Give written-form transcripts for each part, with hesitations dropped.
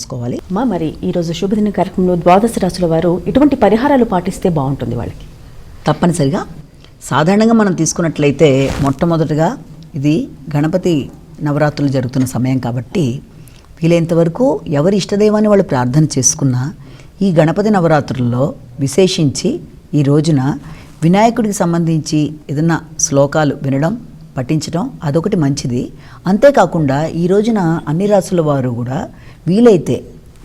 చూసుకోవాలి. మరి ఈరోజు శుభదిన కార్యక్రమంలో ద్వాదశ రాశుల వారు ఎటువంటి పరిహారాలు పాటిస్తే బాగుంటుంది వాళ్ళకి? తప్పనిసరిగా సాధారణంగా మనం తీసుకున్నట్లయితే మొట్టమొదటిగా ఇది గణపతి నవరాత్రులు జరుగుతున్న సమయం కాబట్టి వీలైనంత వరకు ఎవరి ఇష్టదైవాన్ని వాళ్ళు ప్రార్థన చేసుకున్నా ఈ గణపతి నవరాత్రుల్లో విశేషించి ఈ రోజున వినాయకుడికి సంబంధించి ఏదన్నా శ్లోకాలు వినడం, పఠించడం అదొకటి మంచిది. అంతేకాకుండా ఈ రోజున అన్ని రాసుల వారు కూడా వీలైతే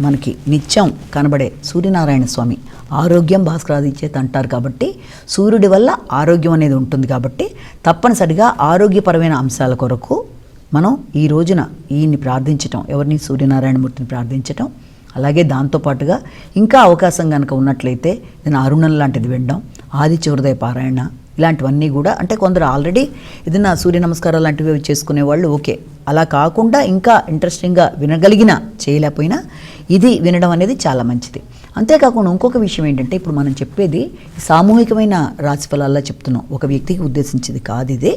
మనకి నిత్యం కనబడే సూర్యనారాయణ స్వామి ఆరోగ్యం భాస్కరాదిచ్చేత అంటారు కాబట్టి సూర్యుడి వల్ల ఆరోగ్యం అనేది ఉంటుంది కాబట్టి తప్పనిసరిగా ఆరోగ్యపరమైన అంశాల కొరకు మనం ఈ రోజున ఈయన్ని ప్రార్థించటం, ఎవరిని సూర్యనారాయణమూర్తిని ప్రార్థించటం, అలాగే దాంతోపాటుగా ఇంకా అవకాశం కనుక ఉన్నట్లయితే ఏదైనా అరుణం లాంటిది వినడం, ఆదిత్య హృదయ పారాయణ ఇలాంటివన్నీ కూడా, అంటే కొందరు ఆల్రెడీ ఏదైనా సూర్య నమస్కారాలు లాంటివి చేసుకునే వాళ్ళు ఓకే, అలా కాకుండా ఇంకా ఇంట్రెస్టింగ్గా వినగలిగిన చేయలేకపోయినా ఇది వినడం అనేది చాలా మంచిది. అంతేకాకుండా ఇంకొక విషయం ఏంటంటే ఇప్పుడు మనం చెప్పేది సామూహికమైన రాశిఫలాల్లో చెప్తున్నాం, ఒక వ్యక్తికి ఉద్దేశించింది కాదు, ఇది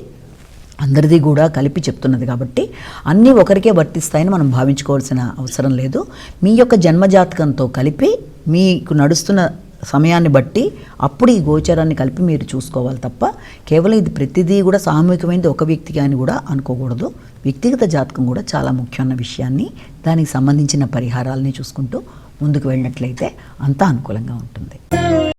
అందరిది కూడా కలిపి చెప్తున్నది కాబట్టి అన్నీ ఒకరికే వర్తిస్తాయని మనం భావించుకోవాల్సిన అవసరం లేదు. మీ యొక్క జన్మజాతకంతో కలిపి మీకు నడుస్తున్న సమయాన్ని బట్టి అప్పుడు ఈ గోచరాన్ని కలిపి మీరు చూసుకోవాలి తప్ప కేవలం ఇది ప్రతిదీ కూడా సామూహికమైనది ఒక వ్యక్తికి అని కూడా అనుకోకూడదు. వ్యక్తిగత జాతకం కూడా చాలా ముఖ్యమైన విషయాన్ని, దానికి సంబంధించిన పరిహారాలని చూసుకుంటూ ముందుకు వెళ్ళినట్లయితే అంతా అనుకూలంగా ఉంటుంది.